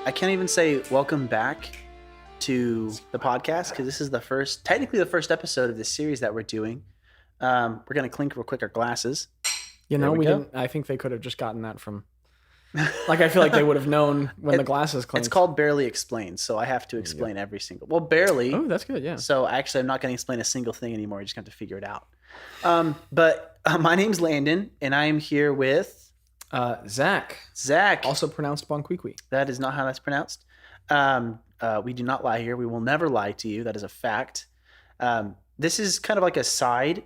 I can't even say welcome back to the podcast because this is technically the first episode of this series that we're doing. We're gonna clink real quick our glasses. We didn't. I think they could have just gotten that from. Like, I feel like they would have known when the glasses clinked. It's called Barely Explained, so I have to explain every single. Well, barely. Oh, that's good. Yeah. So actually, I'm not going to explain a single thing anymore. You just have to figure it out. But my name's Landon, and I am here with Zach. Zach, Also pronounced Bonquiqui. that is not how that's pronounced. We do not lie here. We will never lie to you. That is a fact. This is kind of like a side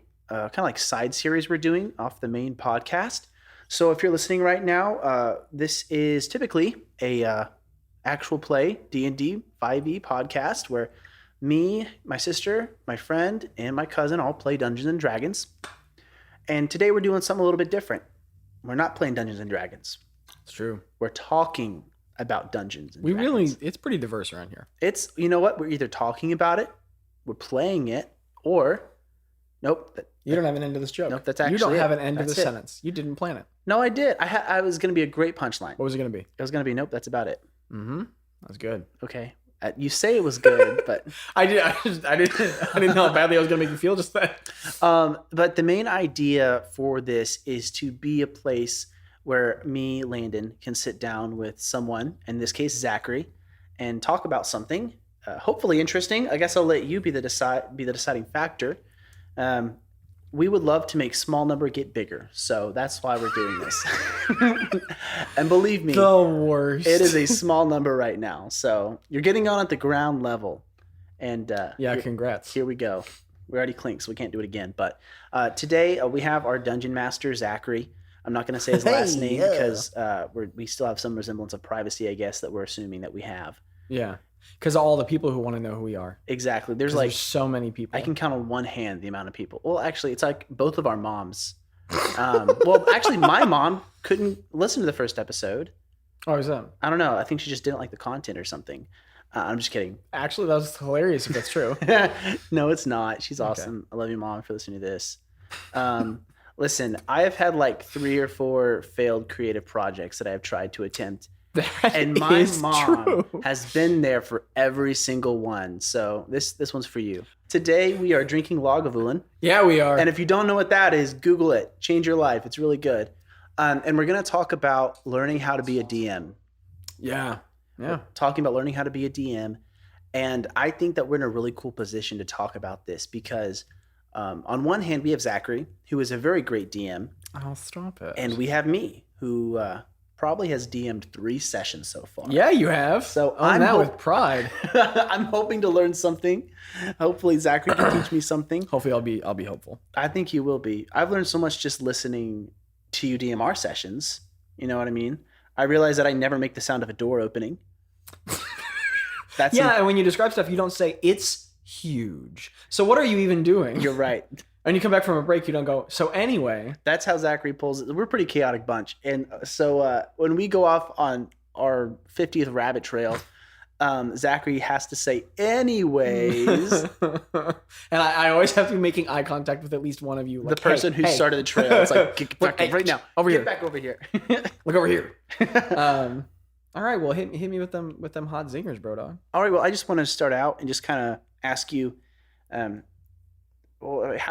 series we're doing off the main podcast. So if you're listening right now, this is typically a actual play D&D 5e podcast where me, my sister, my friend, and my cousin all play Dungeons and Dragons. And today we're doing something a little bit different. We're not playing Dungeons and Dragons. It's true. We're talking about Dungeons and Dragons. It's pretty diverse around here. It's, you know what? We're either talking about it, we're playing it, or nope. You don't have an end to this joke. Nope, that's actually You don't have it. an end to That's this it. sentence. You didn't plan it. No, I did. I was going to be a great punchline. What was it going to be? It was going to be, nope, that's about it. Mm-hmm. That's good. Okay. You say it was good, but I didn't know how badly I was going to make you feel just then. but the main idea for this is to be a place where me, Landon, can sit down with someone, in this case Zachary, and talk about something hopefully interesting. I guess I'll let you be the deciding factor. We would love to make small number get bigger, so that's why we're doing this. And believe me, The worst. it is a small number right now. So you're getting on at the ground level. And congrats. here we go. We already clinked, so we can't do it again. But today we have our dungeon master, Zachary. I'm not going to say his last name because we still have some resemblance of privacy, I guess, that we're assuming that we have. Yeah. Because all the people who want to know who we are. Exactly. There's so many people. I can count on one hand the amount of people. Well, actually, it's like both of our moms. Well, actually, my mom couldn't listen to the first episode. Oh, is that? I don't know. I think she just didn't like the content or something. I'm just kidding. Actually, that was hilarious if that's true. No, it's not. She's awesome. Okay. I love you, Mom, for listening to this. Listen, I have had like 3 or 4 failed creative projects that I have tried to attempt. And my mom has been there for every single one. So this one's for you. Today we are drinking Lagavulin. Yeah, we are. And if you don't know what that is, Google it. Change your life. It's really good. And we're going to talk about learning how to be a DM. Yeah. We're talking about learning how to be a DM. And I think that we're in a really cool position to talk about this because on one hand, we have Zachary, who is a very great DM. I'll stop it. And we have me, who probably has DM'd 3 sessions so far. Yeah, you have. So I'm that with pride. I'm hoping to learn something. Hopefully Zachary can teach me something. Hopefully I'll be helpful. I think you will be. I've learned so much just listening to you DMR sessions. You know what I mean? I realize that I never make the sound of a door opening. And when you describe stuff, you don't say it's huge. So what are you even doing? You're right. And you come back from a break, you don't go, so anyway. That's how Zachary pulls it. We're a pretty chaotic bunch. And so when we go off on our 50th rabbit trail, Zachary has to say anyways. And I always have to be making eye contact with at least one of you. Like, the person who started the trail. It's like, get back right now. Get back over here. Look over here. All right, well, hit me with them hot zingers, bro dog. All right, well, I just want to start out and just kind of ask you, how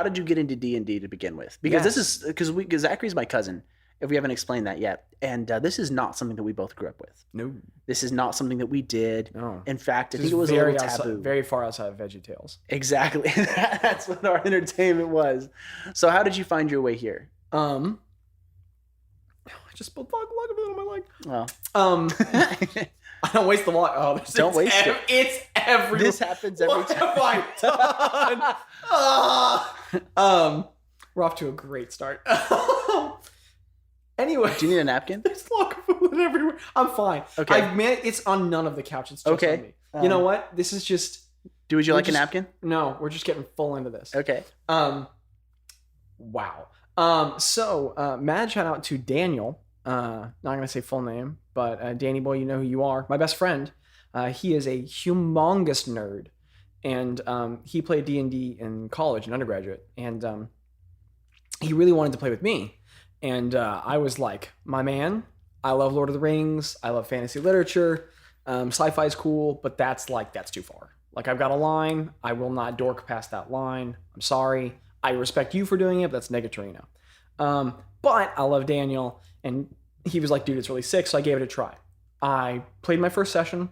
did you get into D&D to begin with? Because this is because Zachary's my cousin, if we haven't explained that yet, and this is not something that we both grew up with. No, this is not something that we did. No, in fact, I think it was a little taboo, very far outside of VeggieTales. Exactly, that's what our entertainment was. So, how did you find your way here? I just spilled Lagavulin on my leg. Well, I don't waste the water. Oh, don't waste it. It's every. This happens every time. What have I done? We're off to a great start. Anyway, do you need a napkin? There's Lagavulin everywhere. I'm fine. Okay, it's on none of the couch. It's just on me. You know what? This is just. Would you like a napkin? No, we're just getting full into this. Okay. Wow. So mad shout out to Daniel. Not gonna say full name, but Danny boy, you know who you are. My best friend. He is a humongous nerd, and he played D&D in college, in undergraduate, and he really wanted to play with me. And I was like, my man, I love Lord of the Rings. I love fantasy literature. Sci-fi is cool, but that's too far. Like, I've got a line. I will not dork past that line. I'm sorry. I respect you for doing it, but that's Negatorino. But I love Daniel, and he was like, dude, it's really sick, so I gave it a try. I played my first session.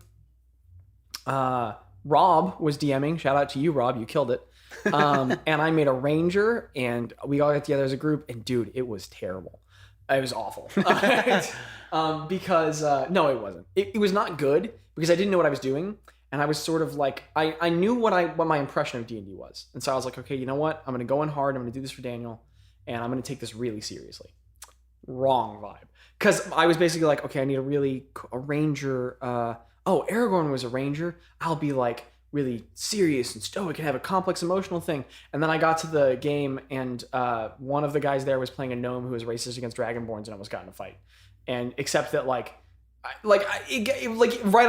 Rob was DMing. Shout out to you, Rob. You killed it. And I made a ranger, and we all got together as a group, and dude, it was terrible. It was awful. Because no, it wasn't. It was not good because I didn't know what I was doing, and I was sort of like I knew what my impression of D&D was, and so I was like, okay, you know what? I'm gonna go in hard. I'm gonna do this for Daniel, and I'm gonna take this really seriously. Wrong vibe, because I was basically like, okay, I need a ranger. Aragorn was a ranger. I'll be like really serious and stoic and have a complex emotional thing. And then I got to the game, and one of the guys there was playing a gnome who was racist against dragonborns and almost got in a fight. And except that right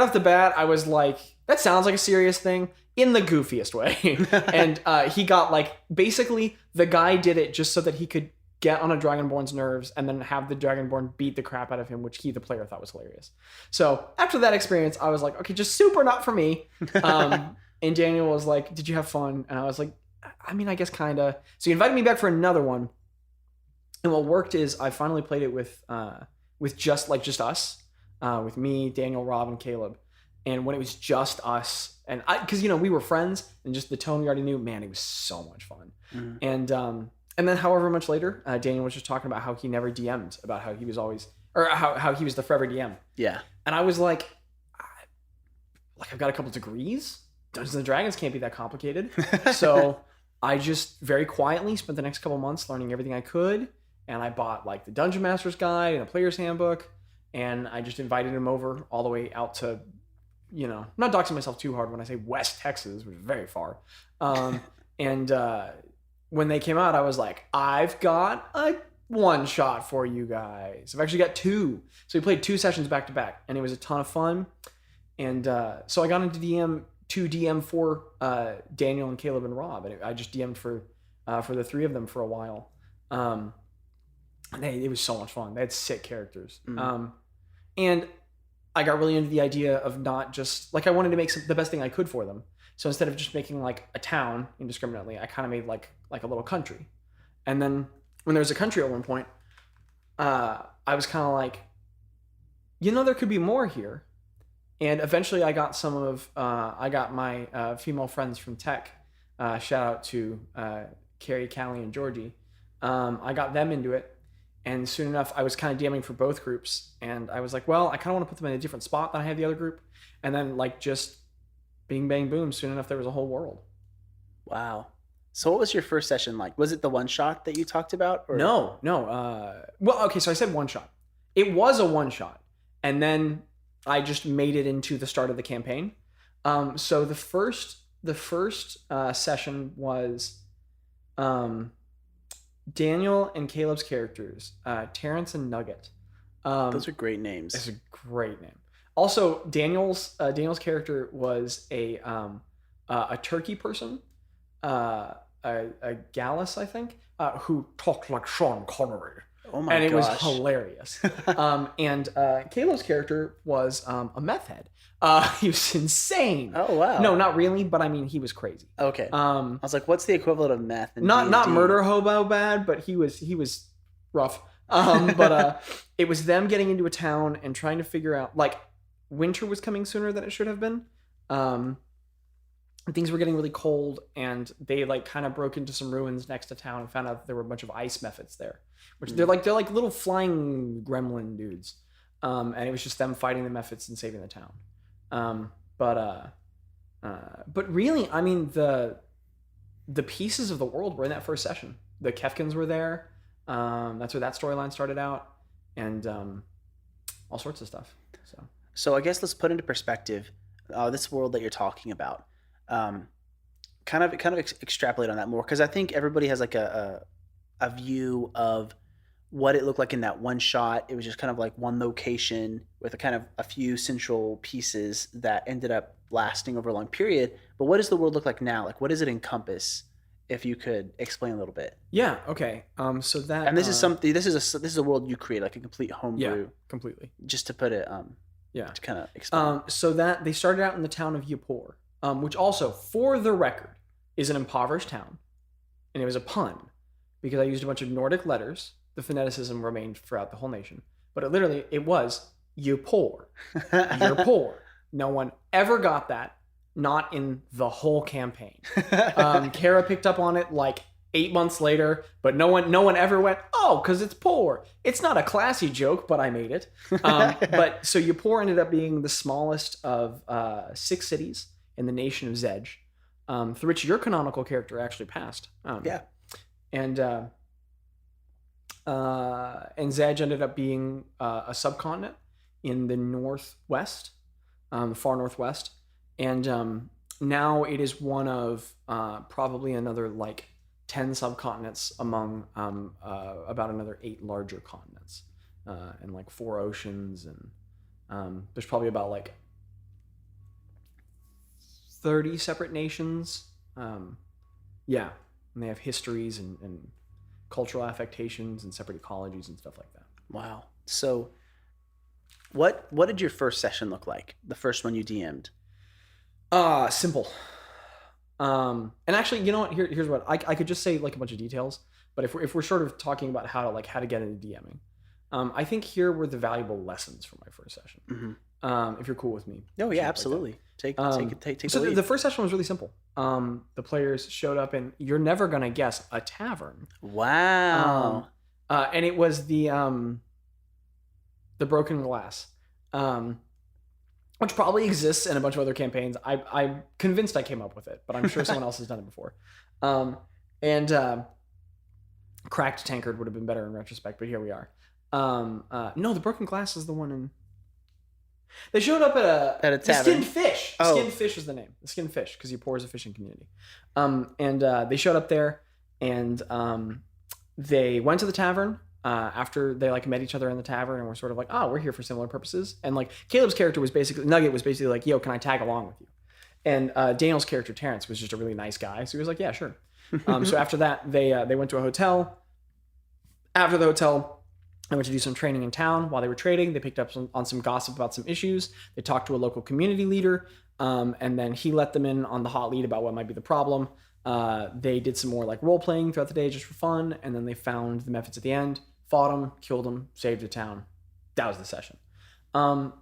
off the bat, I was like, that sounds like a serious thing in the goofiest way. And he got basically the guy did it just so that he could get on a dragonborn's nerves and then have the dragonborn beat the crap out of him, which he, the player, thought was hilarious. So after that experience, I was like, okay, just super not for me. And Daniel was like, did you have fun? And I was like, I mean, I guess kind of. So he invited me back for another one. And what worked is I finally played it with just us, with me, Daniel, Rob, and Caleb. And when it was just us, and because we were friends, and just the tone we already knew, man, it was so much fun. Mm-hmm. And then however much later, Daniel was just talking about how he never DM'd, about how he was always, or how he was the forever DM. Yeah. And I was like, I've got a couple degrees. Dungeons and Dragons can't be that complicated. So I just very quietly spent the next couple months learning everything I could. And I bought the Dungeon Master's Guide and a Player's Handbook. And I just invited him over all the way out to, I'm not doxing myself too hard when I say West Texas, which is very far. When they came out, I was like, I've got a one shot for you guys. I've actually got two. So we played 2 sessions back to back, and it was a ton of fun. And so I got into DM for Daniel and Caleb and Rob, and I just DM'd for the 3 of them for a while. And it was so much fun. They had sick characters. Mm. And I got really into the idea of not just I wanted to make the best thing I could for them. So instead of just making a town indiscriminately, I kind of made a little country. And then when there was a country at one point, I was kind of like, there could be more here. And eventually I got I got my female friends from tech. Shout out to Carrie, Callie, and Georgie. I got them into it. And soon enough, I was kind of DMing for both groups. And I was like, well, I kind of want to put them in a different spot than I had the other group. And then just bing, bang, boom. Soon enough, there was a whole world. Wow. So what was your first session like? Was it the one shot that you talked about? Or? No. Well, okay, so I said one shot. It was a one shot. And then I just made it into the start of the campaign. So the first session was Daniel and Caleb's characters, Terrence and Nugget. Those are great names. That's a great name. Also, Daniel's character was a turkey person, a Gallus, I think, who talked like Sean Connery. Oh my gosh. And it was hilarious. And Caleb's character was a meth head. He was insane. Oh wow. No, not really, but I mean, he was crazy. Okay. I was like, what's the equivalent of meth? In not D&D? murder hobo bad, but he was rough. But it was them getting into a town and trying to figure out winter was coming sooner than it should have been. Things were getting really cold, and they kind of broke into some ruins next to town and found out that there were a bunch of ice mephits there, which they're like little flying gremlin dudes. And it was just them fighting the mephits and saving the town. But really, I mean, the pieces of the world were in that first session. The Kefkins were there. That's where that storyline started out, and all sorts of stuff. So I guess let's put into perspective this world that you're talking about. Kind of extrapolate on that more, because I think everybody has a view of what it looked like in that one shot. It was just kind of one location with a few central pieces that ended up lasting over a long period. But what does the world look like now? What does it encompass? If you could explain a little bit. Yeah. Okay. So that, and this is something. This is a world you create, a complete homebrew. Yeah, completely. Just to put it Yeah. To kind of explain. So that they started out in the town of Yapor, which also, for the record, is an impoverished town. And it was a pun because I used a bunch of Nordic letters. The phoneticism remained throughout the whole nation. But it was you poor. You're poor. No one ever got that. Not in the whole campaign. Kara picked up on it like 8 months later, but no one ever went, oh, because it's poor. It's not a classy joke, but I made it. But so Yapor ended up being the smallest of 6 cities in the nation of Zedge, through which your canonical character actually passed. Yeah. And Zedge ended up being a subcontinent in the northwest, far northwest. And now it is one of probably another like 10 subcontinents among about another 8 larger continents, and like 4 oceans. And there's probably about like 30 separate nations. Yeah. And they have histories and cultural affectations and separate ecologies and stuff like that. Wow. So what did your first session look like? The first one you DM'd? Simple. And actually, you know what? Here's what I could just say like a bunch of details, but if we're sort of talking about how to get into DMing, I think here were the valuable lessons from my first session. Mm-hmm. If you're cool with me. Oh yeah, absolutely. Take so the lead. The first session was really simple. The players showed up and you're never gonna guess a tavern. Wow. And it was the Broken Glass. Which probably exists in a bunch of other campaigns. I'm convinced I came up with it, but I'm sure someone else has done it before. Cracked Tankard would have been better in retrospect, but here we are. No, the Broken Glass is the one in... They showed up at a the tavern. Skinned Fish. Oh. Skinned Fish was the name. The Skinned Fish, because Yapor is a fishing community. They showed up there, and they went to the tavern. After they like met each other in the tavern and were sort of like, oh, we're here for similar purposes. And like Caleb's character Nugget was basically like, yo, can I tag along with you? And Daniel's character Terrence was just a really nice guy. So he was like, yeah, sure. So after that, they went to a hotel. After the hotel, they went to do some training in town. While they were trading, they picked up on some gossip about some issues. They talked to a local community leader. And then he let them in on the hot lead about what might be the problem. They did some more like role playing throughout the day just for fun. And then they found the methods at the end. Fought him, killed him, saved the town. That was the session. And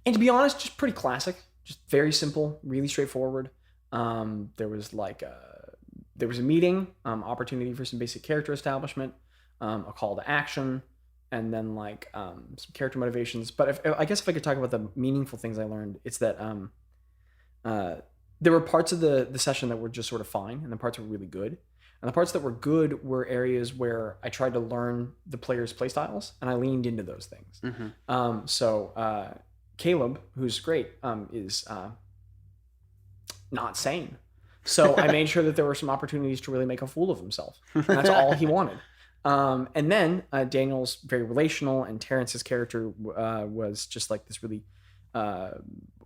to be honest, just pretty classic. Just very simple, really straightforward. There was a meeting, opportunity for some basic character establishment, a call to action, and then some character motivations. But I guess if I could talk about the meaningful things I learned, it's that there were parts of the session that were just sort of fine, and the parts were really good. And the parts that were good were areas where I tried to learn the players' playstyles, and I leaned into those things. Mm-hmm. So Caleb, who's great, is not sane. So I made sure that there were some opportunities to really make a fool of himself. And that's all he wanted. And then Daniel's very relational, and Terrence's character was just like this really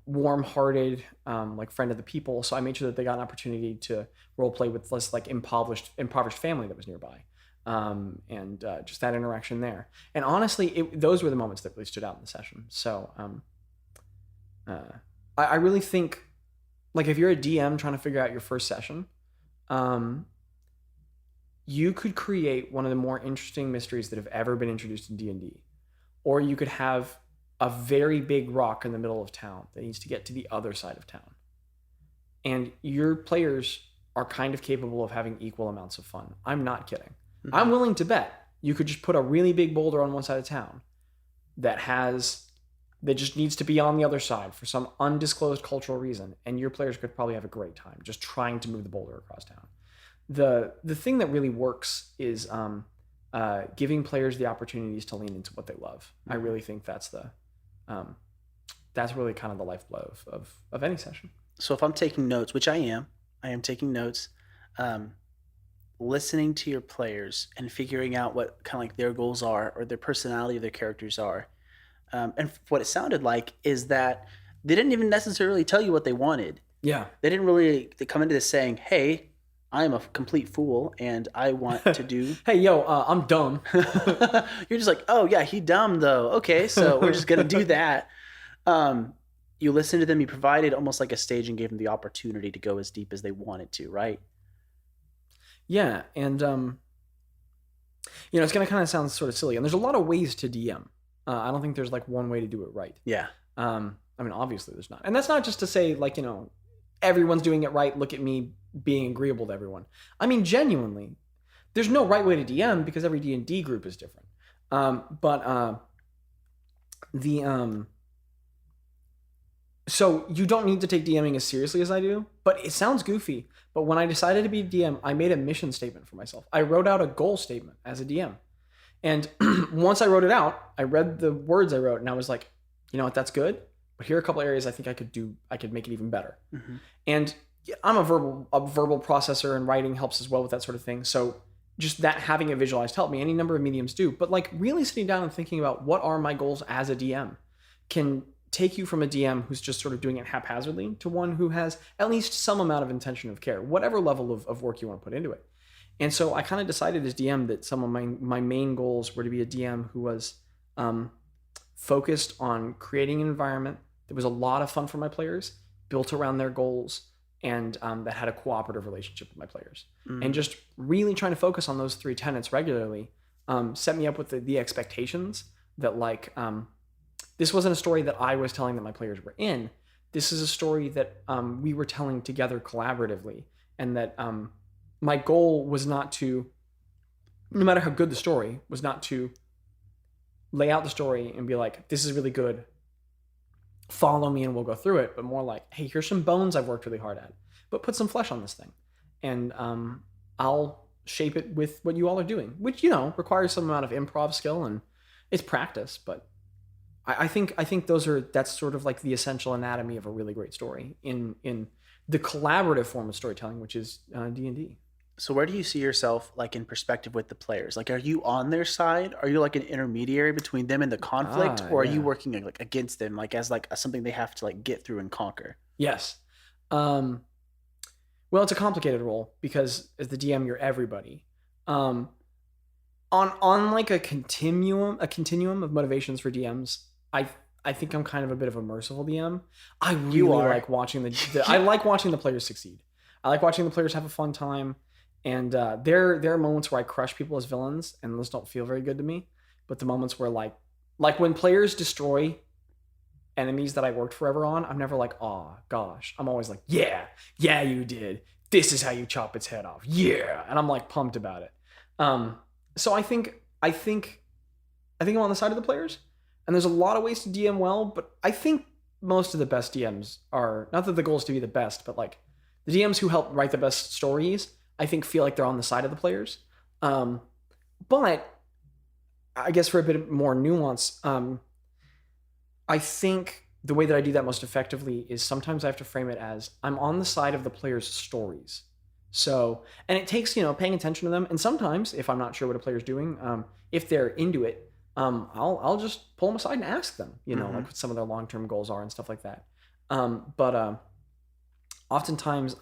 warm-hearted, like friend of the people. So I made sure that they got an opportunity to role play with this like impoverished family that was nearby, and just that interaction there. And honestly, those were the moments that really stood out in the session. So I really think, like, if you're a DM trying to figure out your first session, you could create one of the more interesting mysteries that have ever been introduced in D&D, or you could have a very big rock in the middle of town that needs to get to the other side of town. And your players are kind of capable of having equal amounts of fun. I'm not kidding. Mm-hmm. I'm willing to bet you could just put a really big boulder on one side of town that just needs to be on the other side for some undisclosed cultural reason, and your players could probably have a great time just trying to move the boulder across town. The thing that really works is giving players the opportunities to lean into what they love. Mm-hmm. I really think that's really kind of the lifeblood of any session. So if I'm taking notes, which I am taking notes, listening to your players and figuring out what kind of like their goals are or their personality of their characters are. And what it sounded like is that they didn't even necessarily tell you what they wanted. Yeah. They didn't they come into this saying, hey, I am a complete fool and I want to do... Hey, yo, I'm dumb. You're just like, oh yeah, he dumb though. Okay, so we're just going to do that. You listened to them, you provided almost like a stage and gave them the opportunity to go as deep as they wanted to, right? Yeah, and it's going to kind of sound sort of silly, and there's a lot of ways to DM. I don't think there's like one way to do it right. Yeah. I mean, obviously there's not, and that's not just to say like everyone's doing it right. Look at me being agreeable to everyone. I mean, genuinely, there's no right way to DM because every D&D group is different. So you don't need to take DMing as seriously as I do, but it sounds goofy. But when I decided to be DM, I made a mission statement for myself. I wrote out a goal statement as a DM. And once I wrote it out, I read the words I wrote and I was like, you know what, that's good. But here are a couple areas I think I could make it even better. Mm-hmm. And I'm a verbal processor, and writing helps as well with that sort of thing. So just that, having it visualized helped me. Any number of mediums do. But like really sitting down and thinking about what are my goals as a DM can take you from a DM who's just sort of doing it haphazardly to one who has at least some amount of intention of care, whatever level of work you want to put into it. And so I kind of decided as DM that some of my main goals were to be a DM who was focused on creating an environment that was a lot of fun for my players, built around their goals, and that had a cooperative relationship with my players. And just really trying to focus on those three tenets regularly set me up with the expectations that like this wasn't a story that I was telling that my players were in. This is a story that we were telling together collaboratively, and that my goal was not to, no matter how good the story, was not to lay out the story and be like, this is really good, follow me and we'll go through it, but more like, hey, here's some bones I've worked really hard at, but put some flesh on this thing. And I'll shape it with what you all are doing, which, requires some amount of improv skill and it's practice, but I think that's sort of like the essential anatomy of a really great story in the collaborative form of storytelling, which is D&D. So where do you see yourself like in perspective with the players? Like, are you on their side? Are you like an intermediary between them and the conflict, or are you working like against them, like as like something they have to like get through and conquer? Yes. Well, it's a complicated role because as the DM, you're everybody. On like a continuum of motivations for DMs, I think I'm kind of a bit of a merciful DM. I really like watching I like watching the players succeed. I like watching the players have a fun time. And there are moments where I crush people as villains, and those don't feel very good to me. But the moments where like when players destroy enemies that I worked forever on, I'm never like, oh gosh. I'm always like, yeah, you did. This is how you chop its head off. Yeah, and I'm like pumped about it. So I think I'm on the side of the players, and there's a lot of ways to DM well, but I think most of the best DMs are, not that the goal is to be the best, but like the DMs who help write the best stories, I think feel like they're on the side of the players. But I guess for a bit more nuance, I think the way that I do that most effectively is sometimes I have to frame it as I'm on the side of the players' stories. So, and it takes, paying attention to them. And sometimes if I'm not sure what a player's doing, if they're into it, I'll just pull them aside and ask them, like what some of their long-term goals are and stuff like that. But oftentimes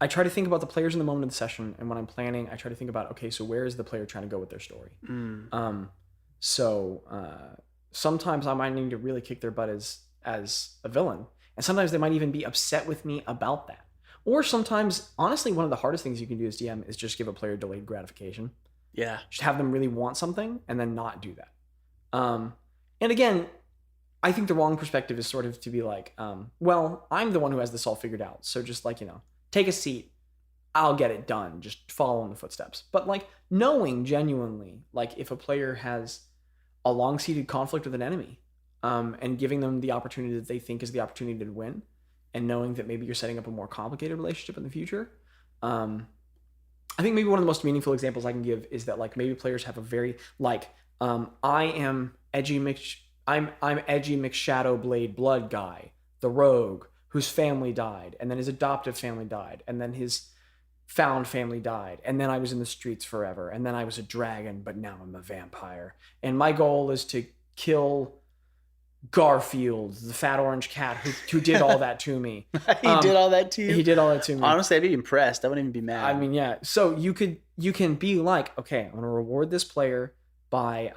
I try to think about the players in the moment of the session, and when I'm planning, I try to think about, okay, so where is the player trying to go with their story? Sometimes I might need to really kick their butt as a villain, and sometimes they might even be upset with me about that. Or sometimes, honestly, one of the hardest things you can do as DM is just give a player delayed gratification. Yeah. Just have them really want something and then not do that. And again, I think the wrong perspective is sort of to be like, well, I'm the one who has this all figured out. So just like, take a seat, I'll get it done. Just follow in the footsteps. But like knowing genuinely, like if a player has a long-seated conflict with an enemy, and giving them the opportunity that they think is the opportunity to win, and knowing that maybe you're setting up a more complicated relationship in the future. I think maybe one of the most meaningful examples I can give is that like maybe players have a very like, I'm edgy McShadowblade blood guy, the rogue whose family died, and then his adoptive family died, and then his found family died, and then I was in the streets forever, and then I was a dragon, but now I'm a vampire, and my goal is to kill Garfield, the fat orange cat who did all that to me. He did all that to you? He did all that to me. Honestly, I'd be impressed. I wouldn't even be mad. I mean, yeah. So you can be like, okay, I'm gonna reward this player by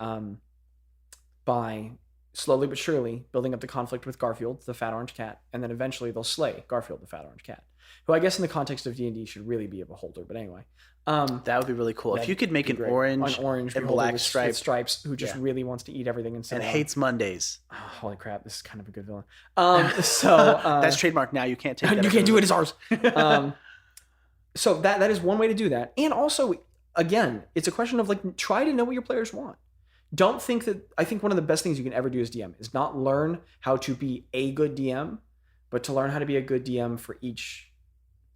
slowly but surely building up the conflict with Garfield, the fat orange cat, and then eventually they'll slay Garfield, the fat orange cat, who I guess in the context of D&D should really be a beholder. But anyway, that would be really cool if you could make an orange and black with stripes who just really wants to eat everything and hates Mondays. Oh, holy crap! This is kind of a good villain. That's trademark now. You can't take that. You can't do it. It's ours. So that is one way to do that, and also again, it's a question of like try to know what your players want. Don't think that. I think one of the best things you can ever do as DM is not learn how to be a good DM, but to learn how to be a good DM for each.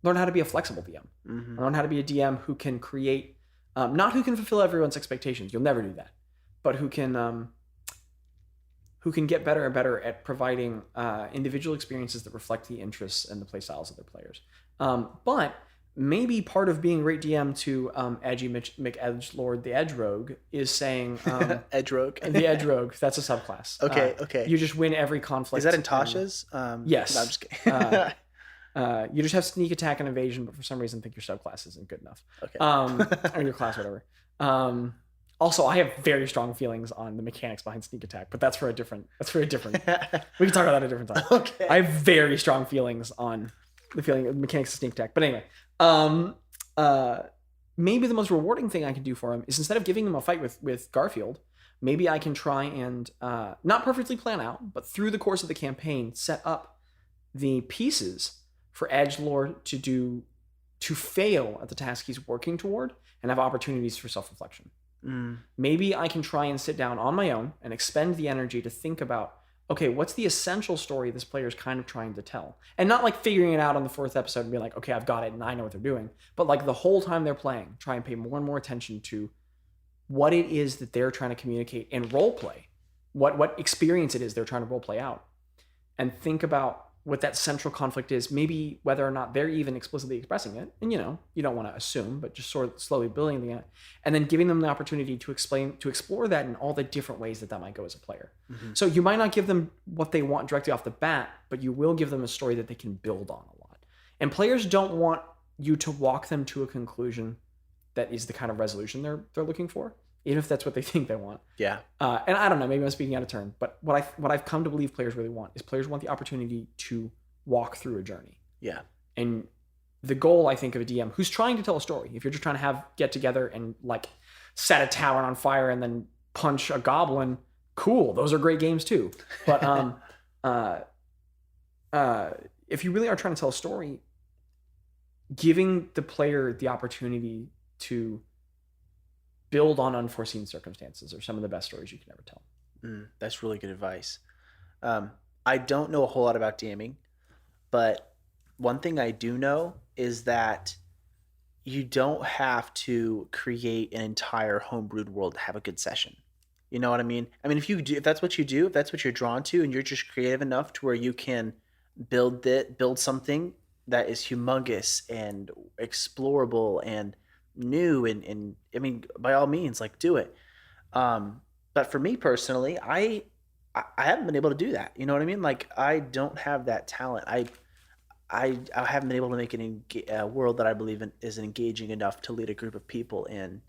Learn how to be a flexible DM. Mm-hmm. Learn how to be a DM who can create, not who can fulfill everyone's expectations. You'll never do that, but who can get better and better at providing individual experiences that reflect the interests and the play styles of their players. But maybe part of being a great DM to Edgy McEdgelord the Edge Rogue is saying Edge Rogue. The Edge Rogue. That's a subclass. Okay. You just win every conflict. Is that in Tasha's? Yes. No, I'm just kidding. You just have sneak attack and evasion, but for some reason think your subclass isn't good enough. Okay. Or your class, whatever. Also, I have very strong feelings on the mechanics behind sneak attack, but that's for a different. We can talk about that at a different time. Okay. I have very strong feelings on the mechanics of sneak attack. But anyway, maybe the most rewarding thing I can do for him is instead of giving him a fight with Garfield, maybe I can try and not perfectly plan out, but through the course of the campaign, set up the pieces for Edgelord to fail at the task he's working toward and have opportunities for self-reflection. Maybe I can try and sit down on my own and expend the energy to think about, okay, what's the essential story this player is kind of trying to tell? And not like figuring it out on the fourth episode and be like, okay, I've got it and I know what they're doing. But like the whole time they're playing, try and pay more and more attention to what it is that they're trying to communicate and role play, what experience it is they're trying to role play out, and think about what that central conflict is, maybe whether or not they're even explicitly expressing it. And, you don't want to assume, but just sort of slowly building it, and then giving them the opportunity to explore that in all the different ways that might go as a player. Mm-hmm. So you might not give them what they want directly off the bat, but you will give them a story that they can build on a lot. And players don't want you to walk them to a conclusion that is the kind of resolution they're looking for, even if that's what they think they want. Yeah. And I don't know, maybe I'm speaking out of turn, but what I've come to believe players really want is players want the opportunity to walk through a journey. Yeah. And the goal, I think, of a DM who's trying to tell a story, if you're just trying to get together and like set a tower on fire and then punch a goblin, cool. Those are great games too. But if you really are trying to tell a story, giving the player the opportunity to build on unforeseen circumstances are some of the best stories you can ever tell. That's really good advice. I don't know a whole lot about DMing, but one thing I do know is that you don't have to create an entire homebrewed world to have a good session. You know what I mean? I mean, if that's what you do, if that's what you're drawn to, and you're just creative enough to where you can build something that is humongous and explorable and new, and I mean, by all means, like, do it. But for me personally, I haven't been able to do that. You know what I mean? Like, I don't have that talent. I haven't been able to make a world that I believe in is engaging enough to lead a group of people in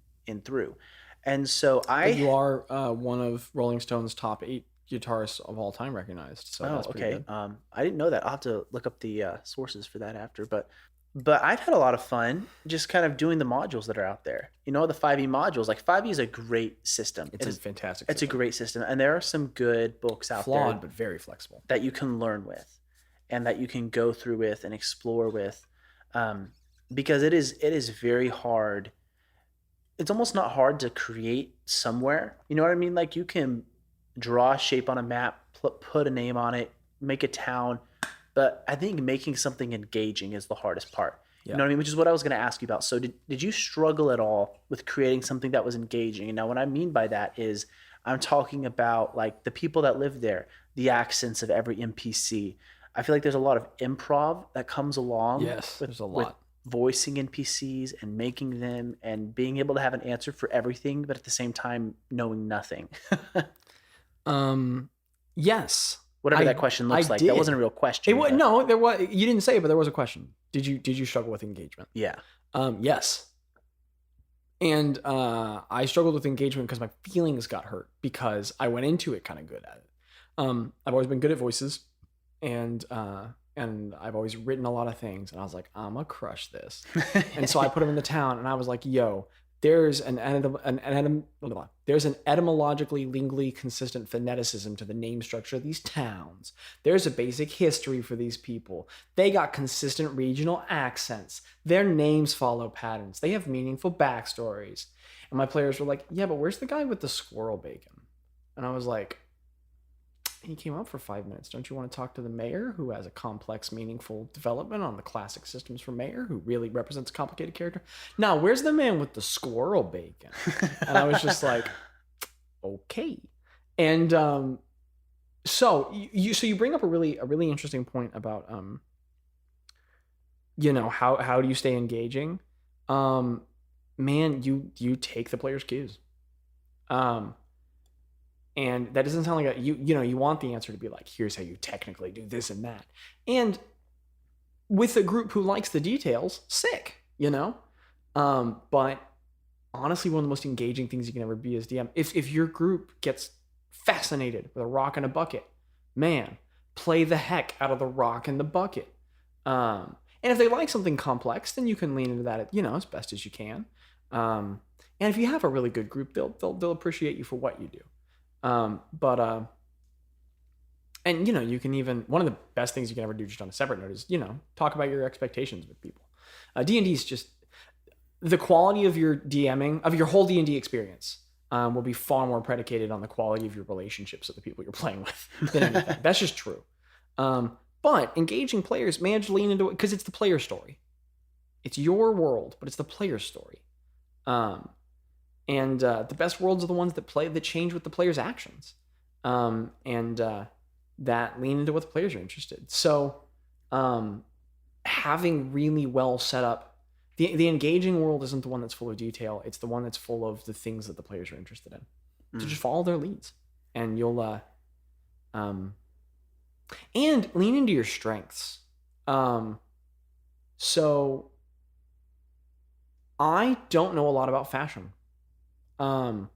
through. And so But you are one of Rolling Stone's top 8 guitarists of all time recognized. So that's pretty good. I didn't know that. I'll have to look up the sources for that after. But I've had a lot of fun just kind of doing the modules that are out there. You know, the 5e modules. Like, 5e is a great system. It's a fantastic system. It's a great system. And there are some good books out there. Flawed, but very flexible. That you can learn with and that you can go through with and explore with. Because it is very hard. It's almost not hard to create somewhere. You know what I mean? Like, you can draw a shape on a map, put a name on it, make a town. But I think making something engaging is the hardest part. You know what I mean? Which is what I was going to ask you about. So did you struggle at all with creating something that was engaging? And now what I mean by that is I'm talking about like the people that live there, the accents of every NPC. I feel like there's a lot of improv that comes along. Yes, there's a lot. With voicing NPCs and making them and being able to have an answer for everything, but at the same time knowing nothing. Yes. Whatever that question looks like. That wasn't a real question. No, there was. You didn't say it, but there was a question. Did you struggle with engagement? Yeah. Yes. And I struggled with engagement because my feelings got hurt because I went into it kind of good at it. I've always been good at voices, and I've always written a lot of things. And I was like, I'm gonna crush this. And so I put them in the town, and I was like, yo, there's there's an etymologically, lingually consistent phoneticism to the name structure of these towns. There's a basic history for these people. They got consistent regional accents. Their names follow patterns. They have meaningful backstories. And my players were like, yeah, but where's the guy with the squirrel bacon? And I was like, he came up for 5 minutes. Don't you want to talk to the mayor, who has a complex, meaningful development on the classic systems for mayor, who really represents a complicated character? Now, where's the man with the squirrel bacon? And I was just like, okay. And so you bring up a really interesting point about how do you stay engaging? Man, you take the player's cues. And that doesn't sound like you want the answer to be like, here's how you technically do this and that. And with a group who likes the details, sick, But honestly, one of the most engaging things you can ever be as DM, if your group gets fascinated with a rock in a bucket, man, play the heck out of the rock in the bucket. And if they like something complex, then you can lean into that, as best as you can. And if you have a really good group, they'll appreciate you for what you do. And you can even, one of the best things you can ever do just on a separate note is, talk about your expectations with people. D&D is just, the quality of your DMing, of your whole D&D experience, will be far more predicated on the quality of your relationships with the people you're playing with than anything. That's just true. But engaging players, manage to lean into it, because it's the player story. It's your world, but it's the player story. And the best worlds are the ones that change with the player's actions, that lean into what the players are interested. So, having really well set up, the engaging world isn't the one that's full of detail. It's the one that's full of the things that the players are interested in. So just follow their leads, and you'll and lean into your strengths. So I don't know a lot about fashion. I'm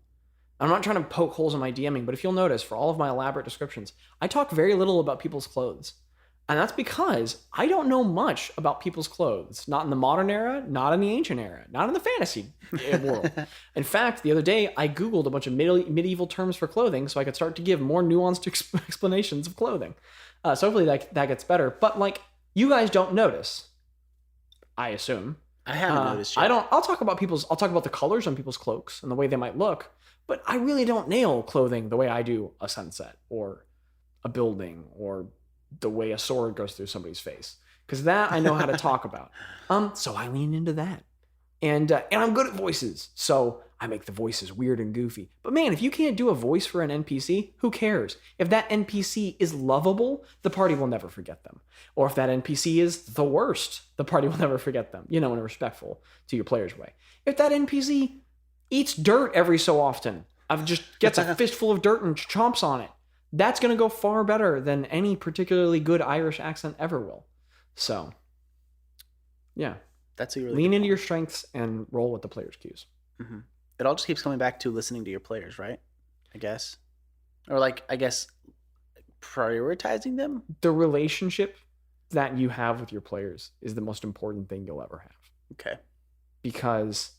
not trying to poke holes in my DMing, but if you'll notice, for all of my elaborate descriptions, I talk very little about people's clothes. And that's because I don't know much about people's clothes. Not in the modern era, not in the ancient era, not in the fantasy world. In fact, the other day, I Googled a bunch of medieval terms for clothing so I could start to give more nuanced explanations of clothing. So hopefully that gets better. But you guys don't notice, I assume. I haven't noticed yet. I'll talk about the colors on people's cloaks and the way they might look, but I really don't nail clothing the way I do a sunset or a building or the way a sword goes through somebody's face, because that I know how to talk about. So I lean into that, and I'm good at voices, so I make the voices weird and goofy. But man, if you can't do a voice for an NPC, who cares? If that NPC is lovable, the party will never forget them. Or if that NPC is the worst, the party will never forget them, in a respectful to your player's way. If that NPC eats dirt every so often, just gets a fistful of dirt and chomps on it, that's going to go far better than any particularly good Irish accent ever will. So, yeah. That's a really lean into your strengths and roll with the player's cues. Mm-hmm. It all just keeps coming back to listening to your players, right? I guess. Or prioritizing them? The relationship that you have with your players is the most important thing you'll ever have. Okay. Because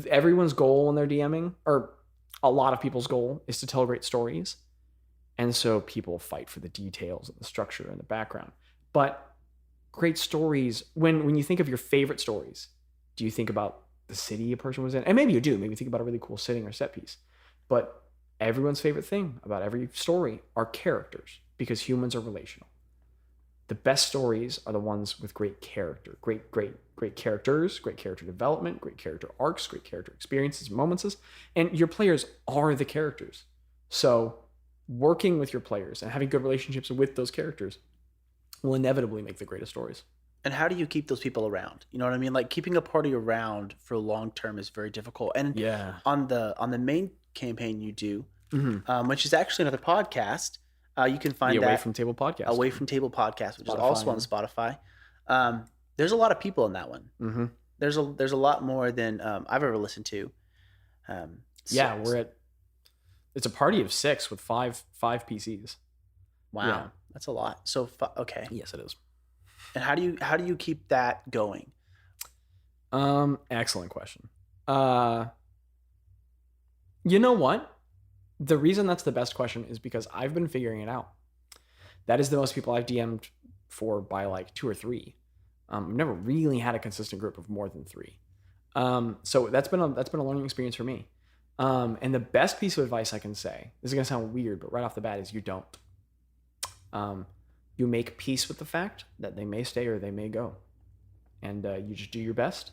everyone's goal when they're DMing, or a lot of people's goal, is to tell great stories. And so people fight for the details and the structure and the background. But great stories, when you think of your favorite stories, do you think about the city a person was in? And maybe you do. Maybe you think about a really cool setting or set piece. But everyone's favorite thing about every story are characters, because humans are relational. The best stories are the ones with great character, great characters, great character development, great character arcs, great character experiences, moments. And your players are the characters. So working with your players and having good relationships with those characters will inevitably make the greatest stories. And how do you keep those people around? You know what I mean? Keeping a party around for long term is very difficult. And yeah, on the main campaign you do, mm-hmm. Which is actually another podcast, you can find the Away from Table podcast. Away from Table podcast, which Spotify, is also on Spotify. There's a lot of people in that one. Mm-hmm. There's a lot more than I've ever listened to. Yeah, we're at It's a party of 6 with five PCs. Wow, Yeah. that's a lot. So okay, Yes, it is. and how do you keep that going? Excellent question. You know what? The reason that's the best question is because I've been figuring it out. That is the most people I've DM'd for by like 2 or 3. I've never really had a consistent group of more than 3. So that's been a learning experience for me. And the best piece of advice I can say, this is gonna sound weird, but right off the bat, is you don't. You make peace with the fact that they may stay or they may go, and you just do your best,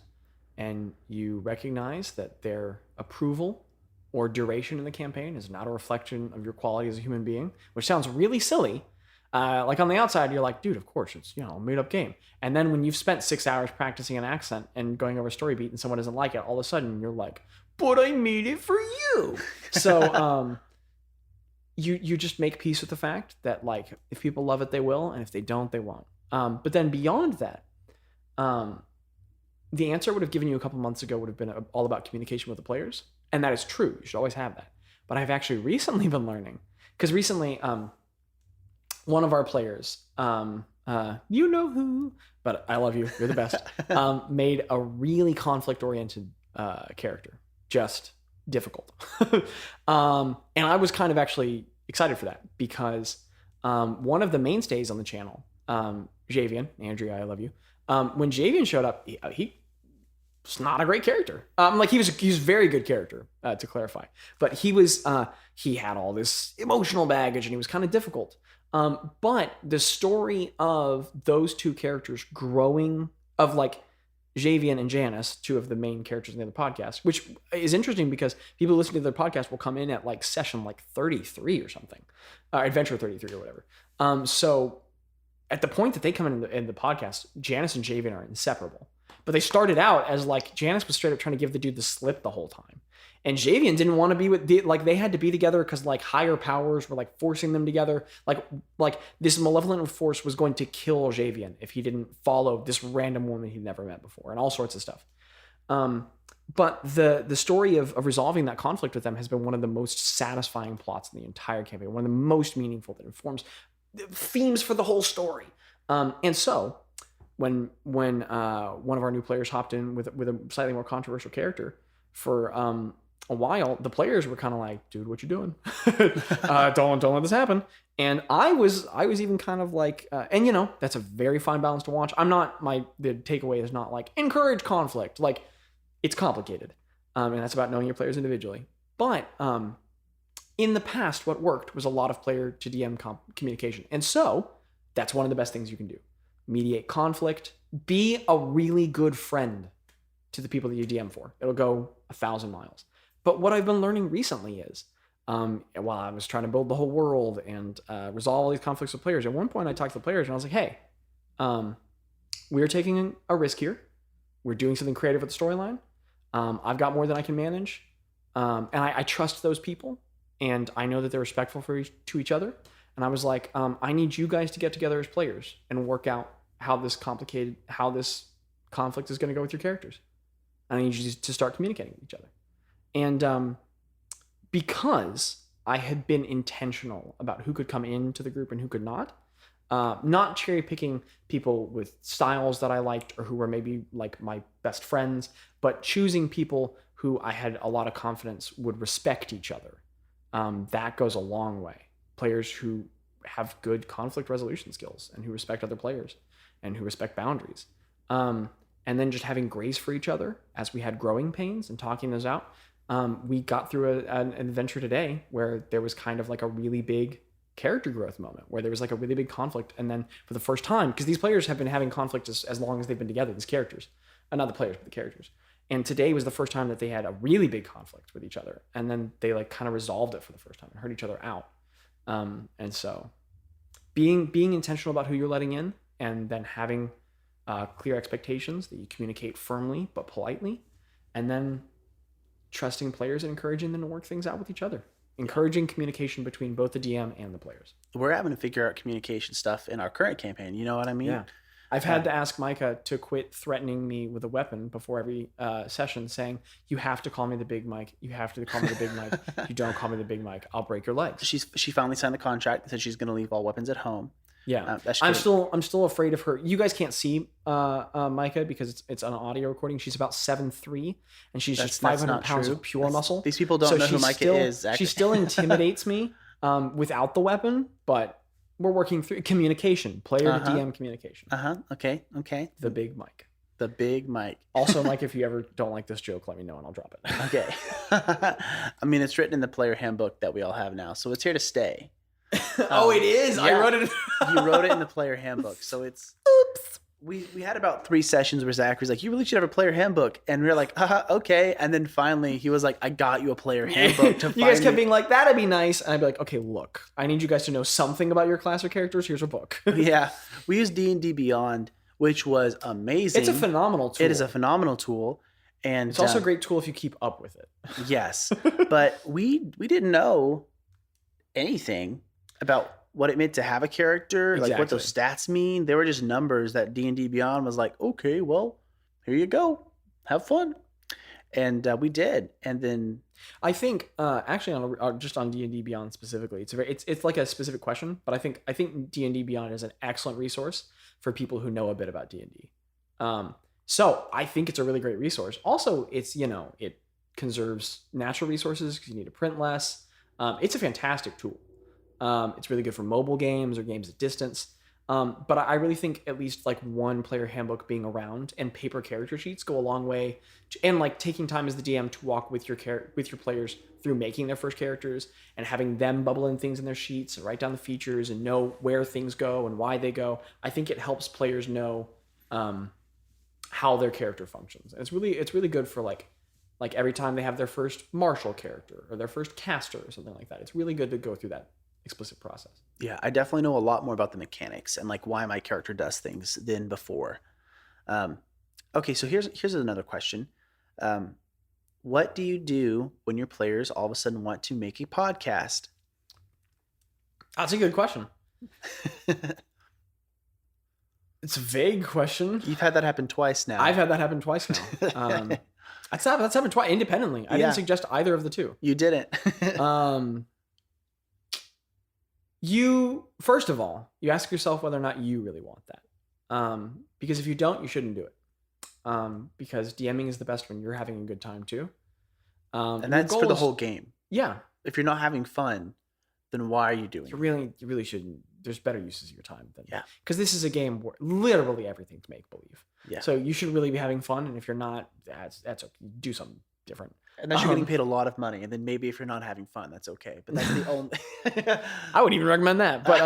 and you recognize that their approval or duration in the campaign is not a reflection of your quality as a human being, which sounds really silly. Like on the outside, you're like, dude, of course, it's, you know, a made up game. And then when you've spent 6 hours practicing an accent and going over a story beat and someone doesn't like it, all of a sudden you're like, but I made it for you. So you just make peace with the fact that, like, if people love it, they will, and if they don't, they won't. But then beyond that, the answer I would have given you a couple months ago would have been all about communication with the players. And that is true. You should always have that. But I've actually recently been learning, because recently, one of our players, you know who, but I love you, you're the best, made a really conflict-oriented character. Just difficult. And I was kind of actually excited for that, because one of the mainstays on the channel, Javian, Andrea, I love you. When Javian showed up, he was not a great character. Like he was a very good character, to clarify. But he had all this emotional baggage, and he was kind of difficult. But the story of those 2 characters growing, of like Javian and Janice, 2 of the main characters in the other podcast, which is interesting because people listening to their podcast will come in at like session like 33 or something, adventure 33 or whatever. So at the point that they come in the podcast, Janice and Javian are inseparable. But they started out as like, Janice was straight up trying to give the dude the slip the whole time. And Javian didn't want to be with they had to be together because like higher powers were like forcing them together. Like this malevolent force was going to kill Javian if he didn't follow this random woman he'd never met before, and all sorts of stuff. But the story of resolving that conflict with them has been one of the most satisfying plots in the entire campaign, one of the most meaningful, that informs themes for the whole story. And so when one of our new players hopped in with a slightly more controversial character for a while, the players were kind of like, dude, what you doing? Don't let this happen. And I was even kind of like, and you know, that's a very fine balance to watch. The takeaway is not like encourage conflict. Like, it's complicated. And that's about knowing your players individually. But in the past, what worked was a lot of player to DM communication. And so that's one of the best things you can do. Mediate conflict. Be a really good friend to the people that you DM for. It'll go 1,000 miles. But what I've been learning recently is, while I was trying to build the whole world and resolve all these conflicts with players, at one point I talked to the players and I was like, hey, we're taking a risk here. We're doing something creative with the storyline. I've got more than I can manage. And I trust those people. And I know that they're respectful to each other. And I was like, I need you guys to get together as players and work out how this conflict is going to go with your characters. And I need you to start communicating with each other. And because I had been intentional about who could come into the group and who could not cherry picking people with styles that I liked or who were maybe like my best friends, but choosing people who I had a lot of confidence would respect each other. That goes a long way. Players who have good conflict resolution skills and who respect other players and who respect boundaries. And then just having grace for each other as we had growing pains and talking those out. We got through an adventure today where there was kind of like a really big character growth moment where there was like a really big conflict. And then for the first time, because these players have been having conflict as long as they've been together, these characters, not the players, but the characters. And today was the first time that they had a really big conflict with each other. And then they like kind of resolved it for the first time and heard each other out. And so being intentional about who you're letting in, and then having clear expectations that you communicate firmly but politely, and then trusting players and encouraging them to work things out with each other. Encouraging communication between both the DM and the players. We're having to figure out communication stuff in our current campaign. You know what I mean? I've had to ask Micah to quit threatening me with a weapon before every session, saying, "You have to call me the Big Mike. You have to call me the Big Mike. If you don't call me the Big Mike, I'll break your legs." She finally signed the contract that said she's going to leave all weapons at home. Yeah, I'm still afraid of her. You guys can't see Micah because it's an audio recording. She's about 7'3", and she's just 500 pounds of pure muscle. These people don't know who Micah is. She still intimidates me without the weapon, but we're working through communication, player to DM communication. Okay. The Big Mike. The Big Mike. Also, Mike, if you ever don't like this joke, let me know and I'll drop it. Okay. I mean, it's written in the player handbook that we all have now, so it's here to stay. Oh, it is. Yeah. I wrote it. You wrote it in the player handbook, so it's. Oops. We had about 3 sessions where Zachary's like, "You really should have a player handbook," and we were like, okay. And then finally, he was like, "I got you a player handbook." You guys kept being like, "That'd be nice," and I'd be like, "Okay, look, I need you guys to know something about your class or characters. Here's a book." Yeah, we used D&D Beyond, which was amazing. It's a phenomenal tool. It is a phenomenal tool, and it's also a great tool if you keep up with it. Yes, but we didn't know anything about what it meant to have a character, like what those stats mean. They were just numbers that D&D Beyond was like, okay, well, here you go, have fun, and we did. And then I think actually just on D&D Beyond specifically, it's like a specific question, but I think D&D Beyond is an excellent resource for people who know a bit about D&D. So I think it's a really great resource. Also, it's it conserves natural resources because you need to print less. It's a fantastic tool. It's really good for mobile games or games at distance. But I really think at least like one player handbook being around and paper character sheets go a long way. And like taking time as the DM to walk with your players through making their first characters and having them bubble in things in their sheets and write down the features and know where things go and why they go. I think it helps players know how their character functions. And it's really good for like every time they have their first martial character or their first caster or something like that. It's really good to go through that explicit process. Yeah, I definitely know a lot more about the mechanics and like why my character does things than before. Okay, so here's another question. What do you do when your players all of a sudden want to make a podcast? That's a good question. It's a vague question. You've had that happen twice now. I've had that happen twice now. That's happened twice independently. I didn't suggest either of the two. You didn't. You, first of all, you ask yourself whether or not you really want that. Because if you don't, you shouldn't do it. Because DMing is the best when you're having a good time too. And that's for the whole game. Yeah. If you're not having fun, then why are you doing it? You really shouldn't. There's better uses of your time than because this is a game where literally everything's make believe. Yeah. So you should really be having fun, and if you're not, that's okay. Do something different. Unless you're getting paid a lot of money, and then maybe if you're not having fun, that's okay. But that's the only. I wouldn't even recommend that. But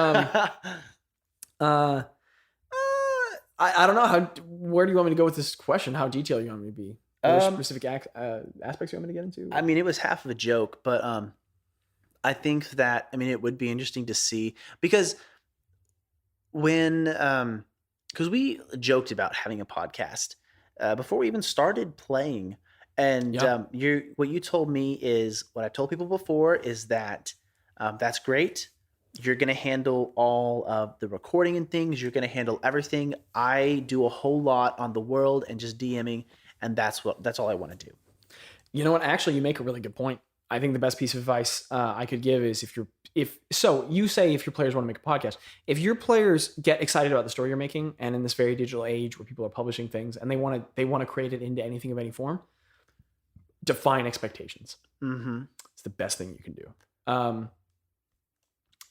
I don't know where do you want me to go with this question? How detailed you want me to be? Are there specific aspects you want me to get into? I mean, it was half of a joke, but I think that it would be interesting to see because when because we joked about having a podcast before we even started playing. And what you told me is what I've told people before is that that's great. You're going to handle all of the recording and things. You're going to handle everything. I do a whole lot on the world and just DMing, and that's all I want to do. You know what? Actually, you make a really good point. I think the best piece of advice I could give is if you say if your players want to make a podcast, if your players get excited about the story you're making, and in this very digital age where people are publishing things and they want to create it into anything of any form, define expectations. Mm-hmm. It's the best thing you can do.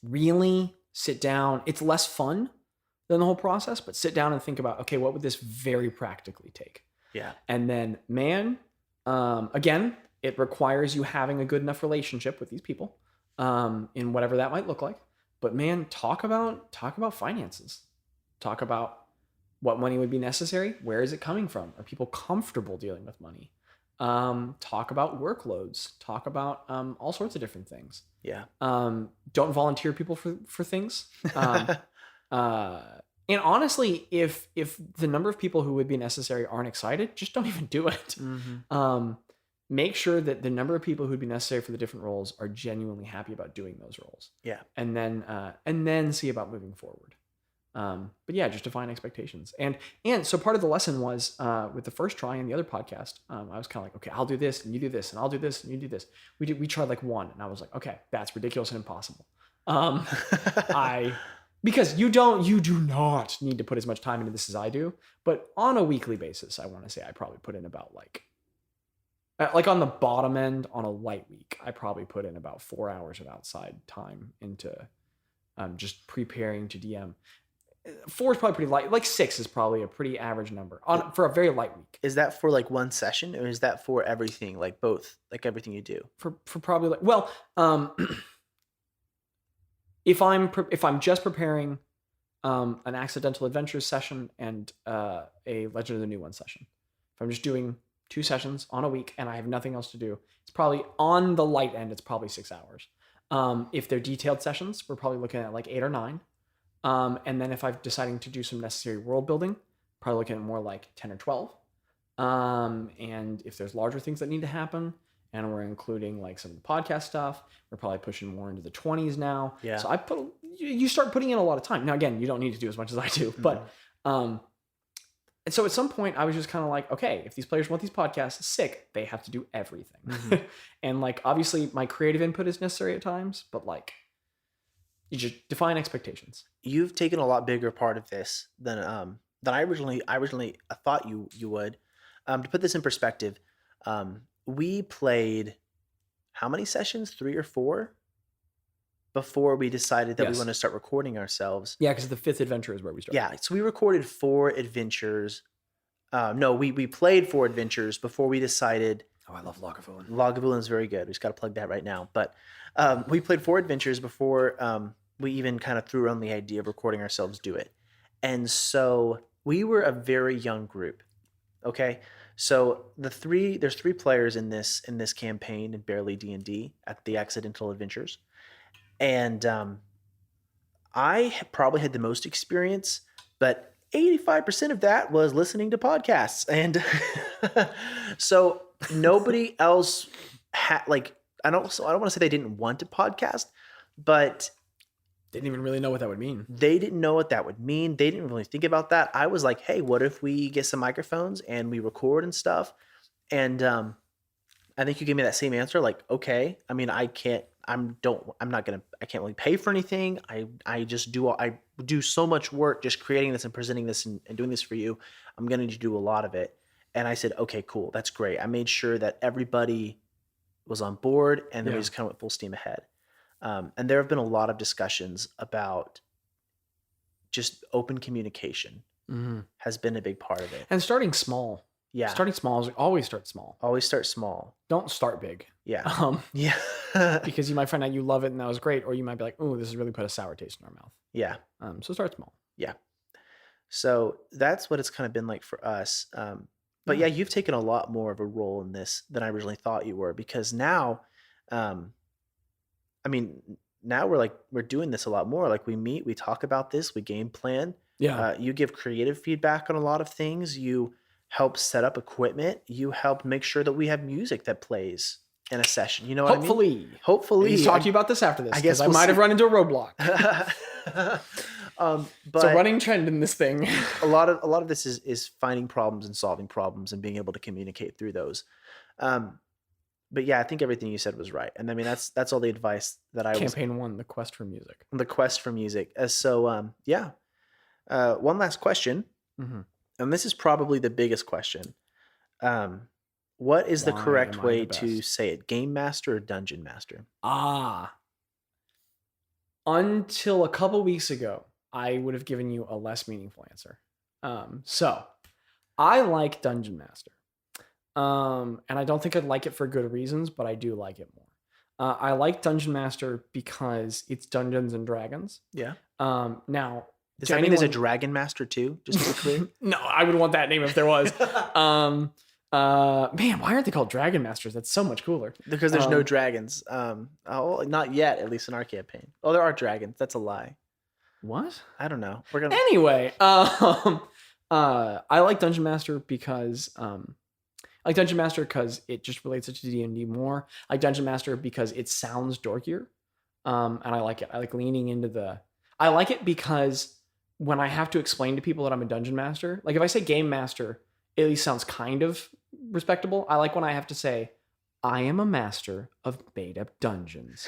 Really sit down. It's less fun than the whole process, but sit down and think about, okay, what would this very practically take? Yeah. And then, again, it requires you having a good enough relationship with these people, in whatever that might look like. But man, talk about finances. Talk about what money would be necessary. Where is it coming from? Are people comfortable dealing with money? Talk about workloads. Talk about all sorts of different things. Yeah. Don't volunteer people for things. And honestly, if the number of people who would be necessary aren't excited, just don't even do it. Mm-hmm. Make sure that the number of people who'd be necessary for the different roles are genuinely happy about doing those roles. Yeah. And then see about moving forward. But yeah, just define expectations. And so part of the lesson was with the first try and the other podcast, I was kind of like, okay, I'll do this and you do this and I'll do this and you do this. We tried like one and I was like, okay, that's ridiculous and impossible. Because you do not need to put as much time into this as I do, but on a weekly basis, I want to say I probably put in about like on the bottom end on a light week, I probably put in about 4 hours of outside time into just preparing to DM. 4 is probably pretty light. Like 6 is probably a pretty average number for a very light week. Is that for like one session, or is that for everything, like both, like everything you do? For probably like, well, if I'm just preparing an accidental adventures session and a Legend of the New One session, if I'm just doing 2 sessions on a week and I have nothing else to do, it's probably on the light end. It's probably 6 hours. If they're detailed sessions, we're probably looking at like 8 or 9. And then if I'm deciding to do some necessary world building, probably looking at more like 10 or 12. And if there's larger things that need to happen, and we're including like some of the podcast stuff, we're probably pushing more into the 20s now. Yeah. So you start putting in a lot of time. Now, again, you don't need to do as much as I do, but, and so at some point I was just kind of like, okay, if these players want these podcasts, sick, they have to do everything. And like, obviously my creative input is necessary at times, but like, you just define expectations. You've taken a lot bigger part of this than I originally thought you would. To put this in perspective, we played how many sessions? 3 or 4 before we decided that we want to start recording ourselves. Yeah, because the 5th adventure is where we started. Yeah, so we recorded 4 adventures. No, we played 4 adventures before we decided. Oh, I love Lagavulin. Lagavulin is very good. We just got to plug that right now. But we played 4 adventures before we even kind of threw around the idea of recording ourselves do it. And so we were a very young group. Okay, so there's 3 players in this campaign in Barely DnD at the Accidental Adventures, and I probably had the most experience, but 85% of that was listening to podcasts, and so nobody else had like I don't want to say they didn't want to podcast, but didn't even really know what that would mean. They didn't know what that would mean. They didn't really think about that. I was like, hey, what if we get some microphones and we record and stuff? And I think you gave me that same answer. Like, okay, I mean, I can't really pay for anything. I do so much work just creating this and presenting this and doing this for you. I'm going to do a lot of it. And I said, okay, cool. That's great. I made sure that everybody was on board, and then we just kind of went full steam ahead. And there have been a lot of discussions about just open communication has been a big part of it. And starting small. Yeah. Starting small is always start small. Always start small. Don't start big. Yeah. Yeah. Because you might find out you love it and that was great, or you might be like, oh, this has really put a sour taste in our mouth. Yeah. So start small. Yeah. So that's what it's kind of been like for us. But yeah, you've taken a lot more of a role in this than I originally thought you were, because now, I mean, now we're doing this a lot more. Like we meet, we talk about this, we game plan. Yeah. You give creative feedback on a lot of things. You help set up equipment. You help make sure that we have music that plays in a session. You know what I mean? Hopefully. He's talking to you about this after this. I guess I might have run into a roadblock. But it's a running trend in this thing. a lot of this is finding problems and solving problems and being able to communicate through those. But yeah, I think everything you said was right. And I mean, that's all the advice that I Campaign 1, the quest for music. The quest for music. So yeah. One last question. Mm-hmm. And this is probably the biggest question. What is the correct way to say it? Game master or dungeon master? Until a couple weeks ago, I would have given you a less meaningful answer. So I like dungeon master. And I don't think I'd like it for good reasons, but I do like it more. I like dungeon master because it's Dungeons and Dragons. Yeah. Now, does that mean there's a dragon master too? Just to be clear. No, I would want that name if there was. Man, why aren't they called dragon masters? That's so much cooler. Because there's no dragons. Not yet, at least in our campaign. Oh, there are dragons. That's a lie. What? I don't know. Anyway, I like dungeon master because it just relates it to D&D more. I like dungeon master because it sounds dorkier, and I like it. I like leaning into I like it because when I have to explain to people that I'm a dungeon master, like if I say game master, it at least sounds kind of respectable. I like when I have to say, I am a master of made up dungeons.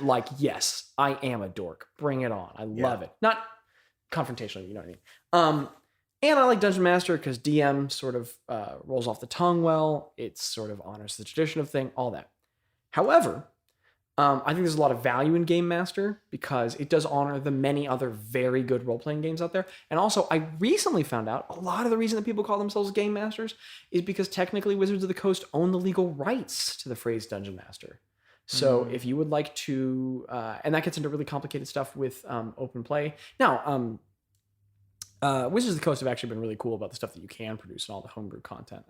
Like, yes, I am a dork. Bring it on. I love it. Not confrontational, you know what I mean? And I like Dungeon Master because DM sort of rolls off the tongue well. It sort of honors the tradition of thing, all that. However, I think there's a lot of value in Game Master because it does honor the many other very good role-playing games out there. And also, I recently found out a lot of the reason that people call themselves Game Masters is because technically Wizards of the Coast own the legal rights to the phrase Dungeon Master. So if you would like to, and that gets into really complicated stuff with open play. Now, Wizards of the Coast have actually been really cool about the stuff that you can produce and all the homebrew content,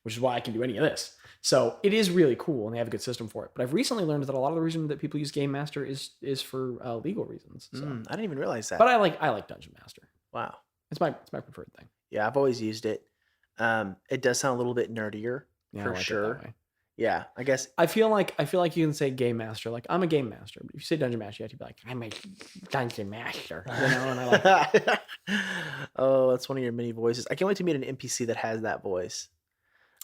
which is why I can do any of this. So it is really cool, and they have a good system for it. But I've recently learned that a lot of the reason that people use Game Master is for legal reasons. So. I didn't even realize that. But I like Dungeon Master. Wow, it's my preferred thing. Yeah, I've always used it. It does sound a little bit nerdier for sure. Yeah, I guess I feel like you can say game master, like I'm a game master. But if you say dungeon master, you have to be like, I'm a dungeon master, you know. And I like that. Oh, that's one of your many voices. I can't wait to meet an NPC that has that voice.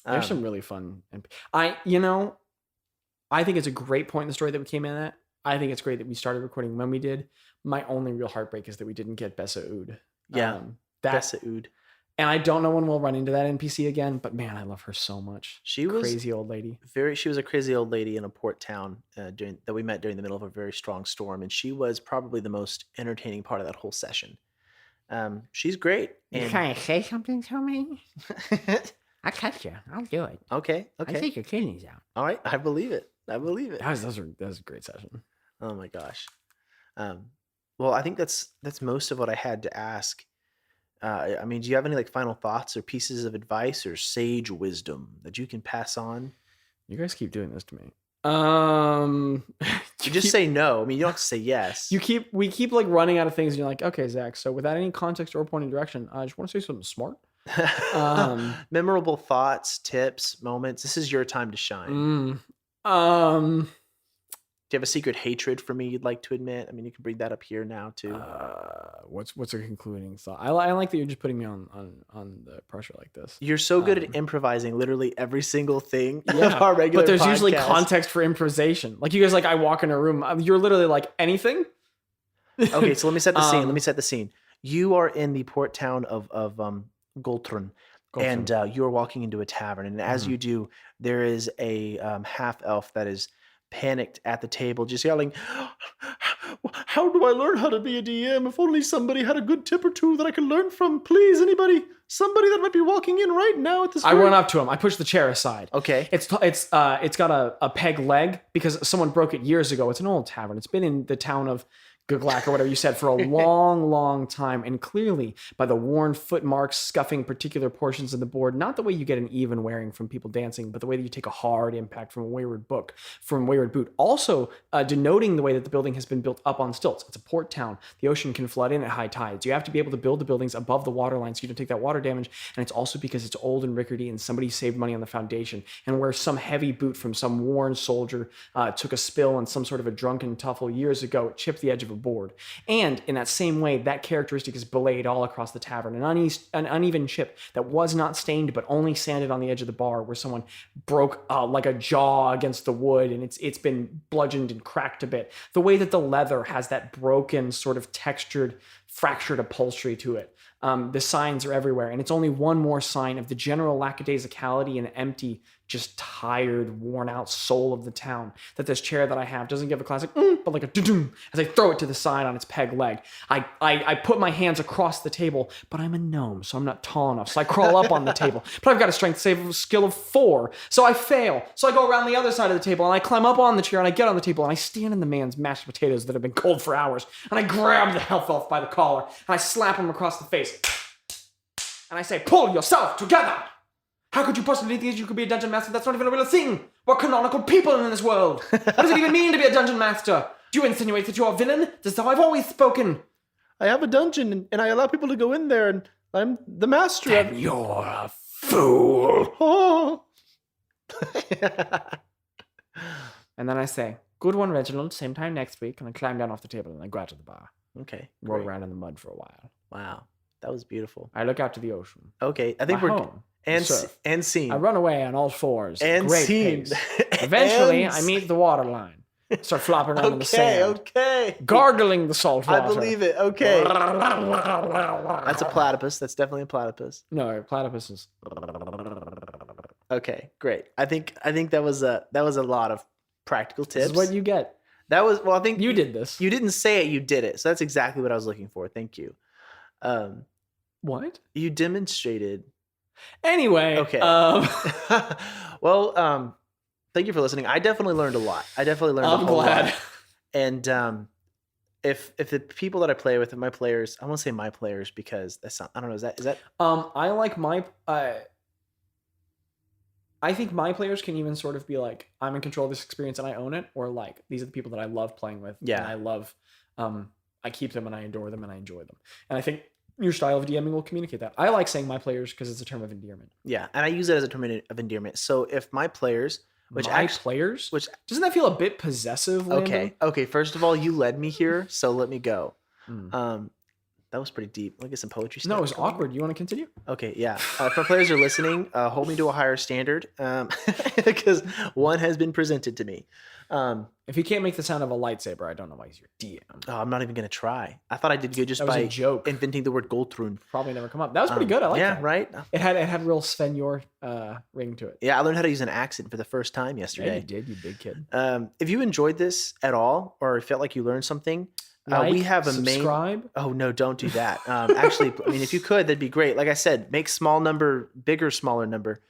There's some really fun. I think it's a great point in the story that we came in at. I think it's great that we started recording when we did. My only real heartbreak is that we didn't get Bessa Ood. Yeah, Bessa Ood. And I don't know when we'll run into that NPC again, but man, I love her so much. She was crazy old lady. She was a crazy old lady in a port town that we met during the middle of a very strong storm, and she was probably the most entertaining part of that whole session. She's great. You trying to say something to me? I catch you. I'll do it. Okay. I take your kidneys out. All right. I believe it. That was a great session. Oh my gosh. Well, I think that's most of what I had to ask. I mean, do you have any like final thoughts or pieces of advice or sage wisdom that you can pass on? You guys keep doing this to me. You just say no. I mean, you don't have to say yes. We keep like running out of things, and you're like, okay, Zach. So without any context or pointing direction, I just want to say something smart. Memorable thoughts, tips, moments. This is your time to shine. Do you have a secret hatred for me you'd like to admit? I mean, you can bring that up here now too. What's a concluding thought? I like that you're just putting me on the pressure like this. You're so good at improvising literally every single thing yeah, of our regular but there's podcast. Usually context for improvisation. Like you guys, like I walk in a room, you're literally like anything. Okay, so let me set the scene. Let me set the scene. You are in the port town of Goltron. And you are walking into a tavern, and as you do, there is a half elf that is panicked at the table, just yelling, "How do I learn how to be a DM? If only somebody had a good tip or two that I could learn from. Please, anybody, somebody that might be walking in right now at this." I run up to him. I push the chair aside. Okay. It's got a peg leg because someone broke it years ago. It's an old tavern. It's been in the town of Guglak or whatever you said for a long, long time. And clearly by the worn footmarks scuffing particular portions of the board, not the way you get an even wearing from people dancing, but the way that you take a hard impact from a wayward boot. Also denoting the way that the building has been built up on stilts. It's a port town. The ocean can flood in at high tides. You have to be able to build the buildings above the water line so you don't take that water damage. And it's also because it's old and rickety and somebody saved money on the foundation. And where some heavy boot from some worn soldier took a spill in some sort of a drunken tuffle years ago, it chipped the edge of a board. And in that same way, that characteristic is belayed all across the tavern. An uneven chip that was not stained but only sanded on the edge of the bar where someone broke like a jaw against the wood and it's been bludgeoned and cracked a bit. The way that the leather has that broken sort of textured, fractured upholstery to it. The signs are everywhere, and it's only one more sign of the general lackadaisicality and empty, just tired, worn-out soul of the town. That this chair that I have doesn't give a classic, but like a doo-doo as I throw it to the side on its peg leg. I put my hands across the table, but I'm a gnome, so I'm not tall enough. So I crawl up on the table, but I've got a strength save skill of 4, so I fail. So I go around the other side of the table, and I climb up on the chair, and I get on the table, and I stand in the man's mashed potatoes that have been cold for hours, and I grab the health elf by the collar, and I slap him across the face. And I say, pull yourself together! How could you possibly think you could be a dungeon master? That's not even a real thing! We're canonical people in this world! What does it even mean to be a dungeon master? Do you insinuate that you're a villain? That's how I've always spoken! I have a dungeon, and I allow people to go in there, and I'm the master. Then you're a fool! Oh. And then I say, good one, Reginald, same time next week, and I climb down off the table and I go out to the bar. Okay. Roll around in the mud for a while. Wow, that was beautiful. I look out to the ocean. Okay, I think My we're home. and surf. and scene. I run away on all fours. And Great scene. pace. Eventually, And I meet the waterline. Start flopping around in the sand. Okay. Gargling the salt water. I believe it. Okay. That's a platypus. That's definitely a platypus. No, platypus is. Okay, great. I think that was a lot of practical tips. This is what you get. That was I think You did this. You didn't say it, you did it. So that's exactly what I was looking for. Thank you. What? You demonstrated. Anyway. Okay. Well, thank you for listening. I definitely learned a lot. I'm glad. And if the people that I play with, my players, I won't say my players because that's not, I don't know, is that I like my I think my players can even sort of be like, I'm in control of this experience and I own it, or like these are the people that I love playing with. Yeah. And I love I keep them and I adore them and I enjoy them. And I think your style of DMing will communicate that. I like saying my players because it's a term of endearment. Yeah, and I use it as a term of endearment. So if my players, which players, which doesn't that feel a bit possessive? Landon? Okay. First of all, you led me here, so let me go. Mm. That was pretty deep. Let me get some poetry. No, it was awkward. You want to continue? Okay, yeah. If my players are listening, hold me to a higher standard, because one has been presented to me. If he can't make the sound of a lightsaber, I don't know why he's your DM. Oh, I'm not even gonna try. I thought I did good just That was by a joke. inventing the word Goldrun. Probably never come up. That was pretty good. I like that. Yeah, right. It had real Sven Yor ring to it. Yeah, I learned how to use an accent for the first time Yeah, yesterday. you did, you big kid. If you enjoyed this at all, or felt like you learned something, we have a subscribe. main. Oh no, don't do that. Actually, I mean, if you could, that'd be great. Like I said, make small number bigger, smaller number.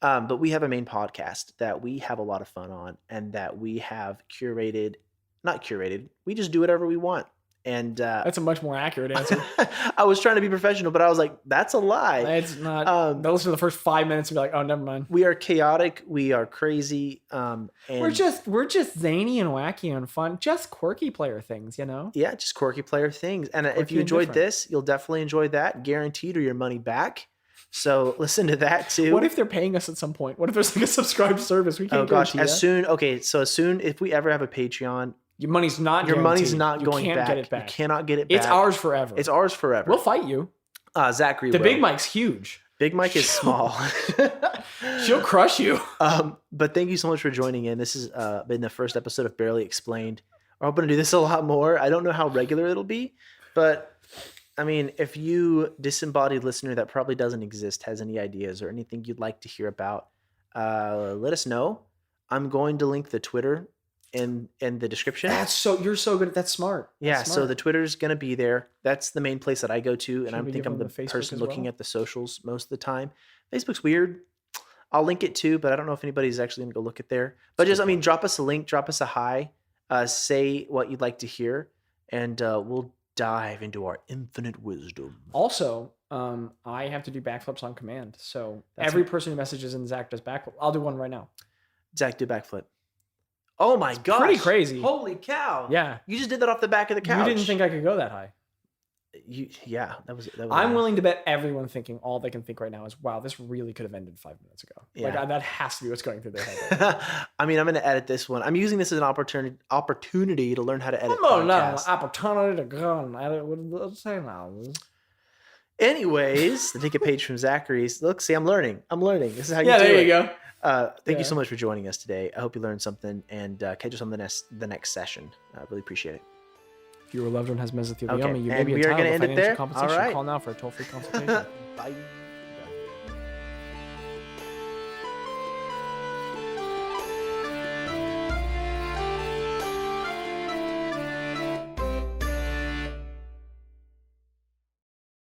But we have a main podcast that we have a lot of fun on, and that we have curated. Not curated. We just do whatever we want. And That's a much more accurate answer. I was trying to be professional, but I was like, that's a lie. It's not. They'll listen to the first 5 minutes and be like, "Oh, never mind." We are chaotic. We are crazy. And We're just zany and wacky and fun. Just quirky player things, you know. yeah, just quirky player things. And if Quirky you and enjoyed different. this, you'll definitely enjoy that. Guaranteed, or your money back. So listen to that too. What if they're paying us at some point? What if there's like a subscribed service? We can't. Oh gosh, guarantee as soon if we ever have a Patreon, your money's not. your money's guaranteed. not You going can't back. Get it back. You cannot get it back. It's ours forever. It's ours forever. We'll fight you. Zachary. The will. Big Mike's huge. Big Mike is small. She'll crush you. But thank you so much for joining in. This has been the first episode of Barely Explained. We're hoping to do this a lot more. I don't know how regular it'll be, but I mean, if you disembodied listener that probably doesn't exist has any ideas or anything you'd like to hear about, let us know. I'm going to link the Twitter in the description. You're so good at that. Smart. Yeah, That's so smart. the Twitter's going to be there. That's the main place that I go to, and Should I we think give I'm them the the Facebook person as looking well? at the socials most of the time. Facebook's weird. I'll link it too, but I don't know if anybody's actually going to go look at there. But just, I mean, drop us a link, drop us a hi, say what you'd like to hear, and we'll dive into our infinite wisdom. Also, I have to do backflips on command. So That's every person who messages in Zach does backflip. I'll do one right now. Zach, do backflip. Oh my gosh. Pretty crazy. Holy cow. Yeah. You just did that off the back of the couch. You didn't think I could go that high. Yeah, that was I'm willing to bet everyone thinking all they can think right now is, wow, this really could have ended 5 minutes ago. Yeah. Like that has to be what's going through their head. Right I mean, I'm going to edit this one. I'm using this as an opportunity to learn how to edit now. podcasts. Opportunity to go and edit. What say now? Anyways, the ticket page from Zachary's. Look, see, I'm learning. This is how you Yeah, do there it. you go. Thank you so much for joining us today. I hope you learned something, and catch us on the next session. I really appreciate it. If your loved one has mesothelioma, Okay, you may and be we a are child gonna of end it financial there. compensation. All right. Call now for a toll-free consultation. Bye.